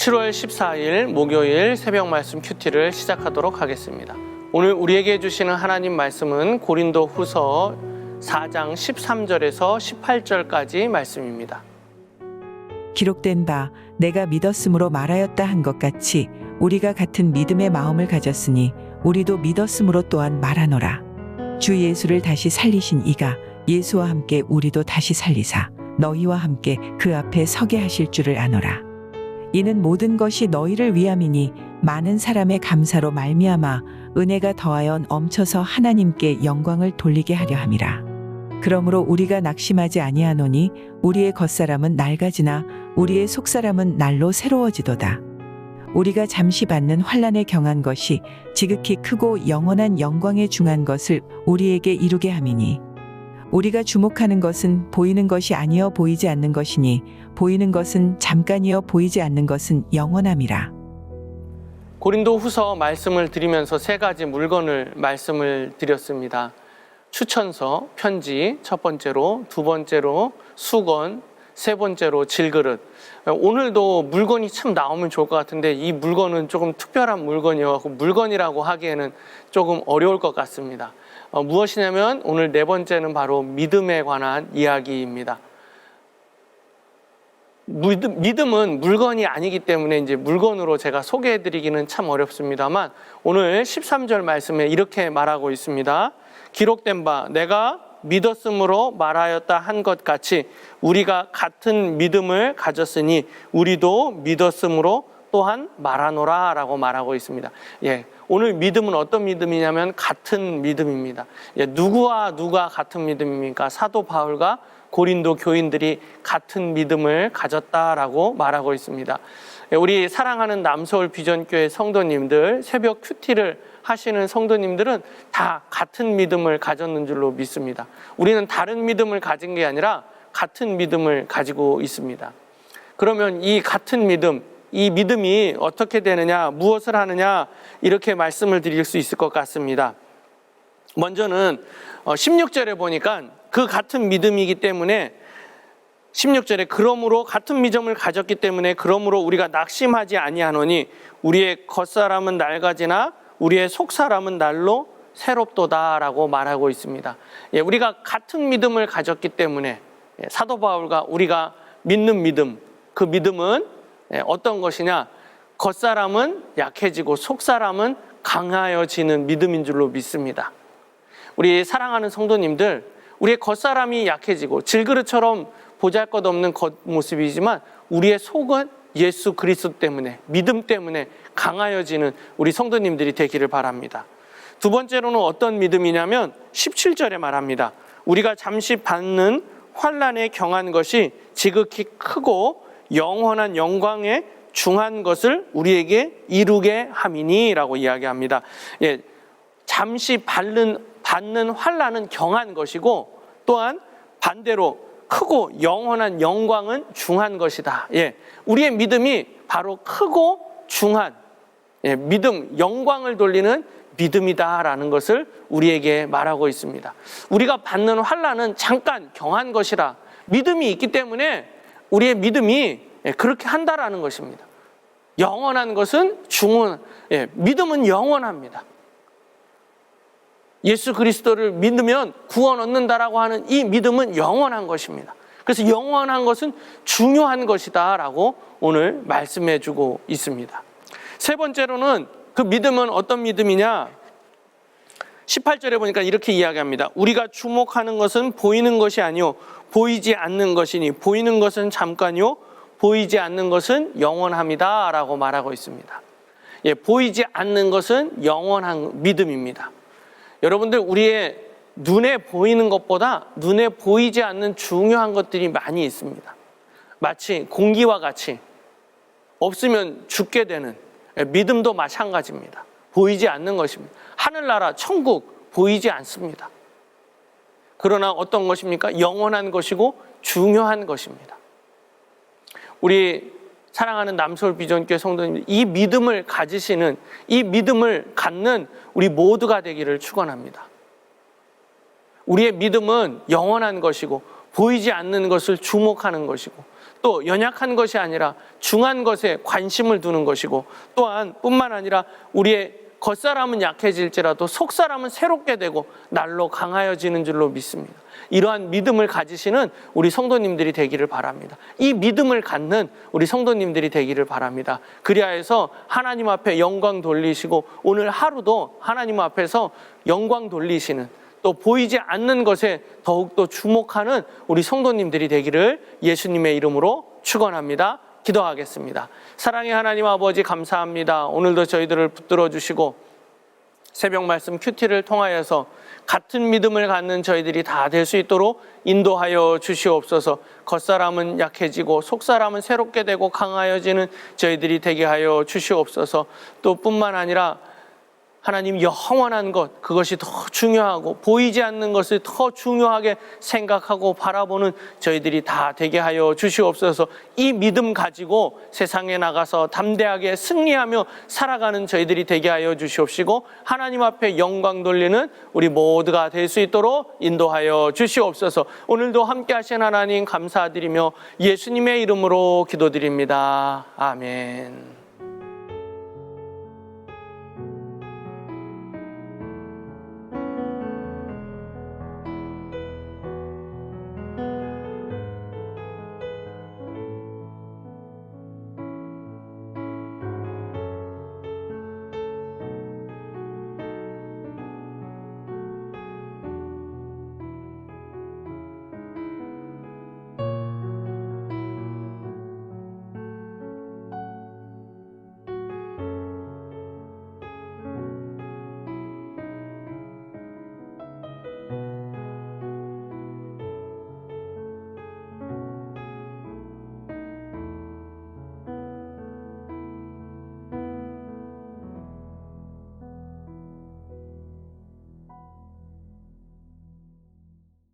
7월 14일 목요일 새벽 말씀 큐티를 시작하도록 하겠습니다. 오늘 우리에게 주시는 하나님 말씀은 고린도 후서 4장 13절에서 18절까지 말씀입니다. 기록된 바 내가 믿었으므로 말하였다 한 것 같이 우리가 같은 믿음의 마음을 가졌으니 우리도 믿었으므로 또한 말하노라. 주 예수를 다시 살리신 이가 예수와 함께 우리도 다시 살리사 너희와 함께 그 앞에 서게 하실 줄을 아노라. 이는 모든 것이 너희를 위함이니 많은 사람의 감사로 말미암아 은혜가 더하여 넘쳐서 하나님께 영광을 돌리게 하려 함이라. 그러므로 우리가 낙심하지 아니하노니 우리의 겉사람은 낡아지나 우리의 속사람은 날로 새로워지도다. 우리가 잠시 받는 환난에 경한 것이 지극히 크고 영원한 영광에 중한 것을 우리에게 이루게 함이니 우리가 주목하는 것은 보이는 것이 아니여 보이지 않는 것이니 보이는 것은 잠깐이여 보이지 않는 것은 영원함이라. 고린도 후서 말씀을 드리면서 세 가지 물건을 말씀을 드렸습니다. 추천서, 편지 첫 번째로, 두 번째로 수건, 세 번째로 질그릇. 오늘도 물건이 참 나오면 좋을 것 같은데 이 물건은 조금 특별한 물건이어서 물건이라고 하기에는 조금 어려울 것 같습니다. 무엇이냐면 오늘 네 번째는 바로 믿음에 관한 이야기입니다. 믿음은 물건이 아니기 때문에 이제 물건으로 제가 소개해드리기는 참 어렵습니다만 오늘 13절 말씀에 이렇게 말하고 있습니다. 기록된 바 내가 믿었으므로 말하였다 한 것 같이 우리가 같은 믿음을 가졌으니 우리도 믿었으므로 또한 말하노라 라고 말하고 있습니다. 오늘 믿음은 어떤 믿음이냐면 같은 믿음입니다. 누구와 누가 같은 믿음입니까? 사도 바울과 고린도 교인들이 같은 믿음을 가졌다라고 말하고 있습니다. 우리 사랑하는 남서울 비전교회 성도님들, 새벽 큐티를 하시는 성도님들은 다 같은 믿음을 가졌는 줄로 믿습니다. 우리는 다른 믿음을 가진 게 아니라 같은 믿음을 가지고 있습니다. 그러면 이 같은 믿음, 이 믿음이 어떻게 되느냐, 무엇을 하느냐 이렇게 말씀을 드릴 수 있을 것 같습니다. 먼저는 16절에 보니까 그 같은 믿음이기 때문에 16절에 그러므로 같은 믿음을 가졌기 때문에 그러므로 우리가 낙심하지 아니하노니 우리의 겉사람은 낡아지나 우리의 속사람은 날로 새롭도다라고 말하고 있습니다. 우리가 같은 믿음을 가졌기 때문에 사도 바울과 우리가 믿는 믿음, 그 믿음은 어떤 것이냐? 겉사람은 약해지고 속사람은 강하여지는 믿음인 줄로 믿습니다. 우리 사랑하는 성도님들, 우리의 겉사람이 약해지고 질그릇처럼 보잘것없는 겉모습이지만 우리의 속은 예수 그리스도 때문에, 믿음 때문에 강하여지는 우리 성도님들이 되기를 바랍니다. 두 번째로는 어떤 믿음이냐면 17절에 말합니다. 우리가 잠시 받는 환난에 경한 것이 지극히 크고 영원한 영광에 중한 것을 우리에게 이루게 함이니 라고 이야기합니다. 잠시 받는 환난은 경한 것이고 또한 반대로 크고 영원한 영광은 중한 것이다. 우리의 믿음이 바로 크고 중한 믿음, 영광을 돌리는 믿음이다라는 것을 우리에게 말하고 있습니다. 우리가 받는 환난은 잠깐 경한 것이라 믿음이 있기 때문에 우리의 믿음이 그렇게 한다라는 것입니다. 영원한 것은 믿음은 영원합니다. 예수 그리스도를 믿으면 구원 얻는다라고 하는 이 믿음은 영원한 것입니다. 그래서 영원한 것은 중요한 것이다 라고 오늘 말씀해 주고 있습니다. 세 번째로는 그 믿음은 어떤 믿음이냐? 18절에 보니까 이렇게 이야기합니다. 우리가 주목하는 것은 보이는 것이 아니요 보이지 않는 것이니 보이는 것은 잠깐이요 보이지 않는 것은 영원합니다 라고 말하고 있습니다. 보이지 않는 것은 영원한 믿음입니다. 여러분들, 우리의 눈에 보이는 것보다 눈에 보이지 않는 중요한 것들이 많이 있습니다. 마치 공기와 같이 없으면 죽게 되는 믿음도 마찬가지입니다. 보이지 않는 것입니다. 하늘나라, 천국 보이지 않습니다. 그러나 어떤 것입니까? 영원한 것이고 중요한 것입니다. 우리 사랑하는 남서울 비전교회 성도님들, 이 믿음을 가지시는, 이 믿음을 갖는 우리 모두가 되기를 축원합니다. 우리의 믿음은 영원한 것이고 보이지 않는 것을 주목하는 것이고 또 연약한 것이 아니라 중한 것에 관심을 두는 것이고, 또한 뿐만 아니라 우리의 겉사람은 약해질지라도 속사람은 새롭게 되고 날로 강하여지는 줄로 믿습니다. 이러한 믿음을 가지시는 우리 성도님들이 되기를 바랍니다. 이 믿음을 갖는 우리 성도님들이 되기를 바랍니다. 그리하여서 하나님 앞에 영광 돌리시고 오늘 하루도 하나님 앞에서 영광 돌리시는, 또 보이지 않는 것에 더욱더 주목하는 우리 성도님들이 되기를 예수님의 이름으로 축원합니다. 기도하겠습니다. 사랑의 하나님 아버지, 감사합니다. 오늘도 저희들을 붙들어 주시고 새벽 말씀 큐티를 통하여서 같은 믿음을 갖는 저희들이 다 될 수 있도록 인도하여 주시옵소서. 겉사람은 약해지고 속사람은 새롭게 되고 강하여지는 저희들이 되게 하여 주시옵소서. 또 뿐만 아니라 하나님, 영원한 것, 그것이 더 중요하고 보이지 않는 것을 더 중요하게 생각하고 바라보는 저희들이 다 되게 하여 주시옵소서. 이 믿음 가지고 세상에 나가서 담대하게 승리하며 살아가는 저희들이 되게 하여 주시옵시고, 하나님 앞에 영광 돌리는 우리 모두가 될 수 있도록 인도하여 주시옵소서. 오늘도 함께 하신 하나님 감사드리며 예수님의 이름으로 기도드립니다. 아멘.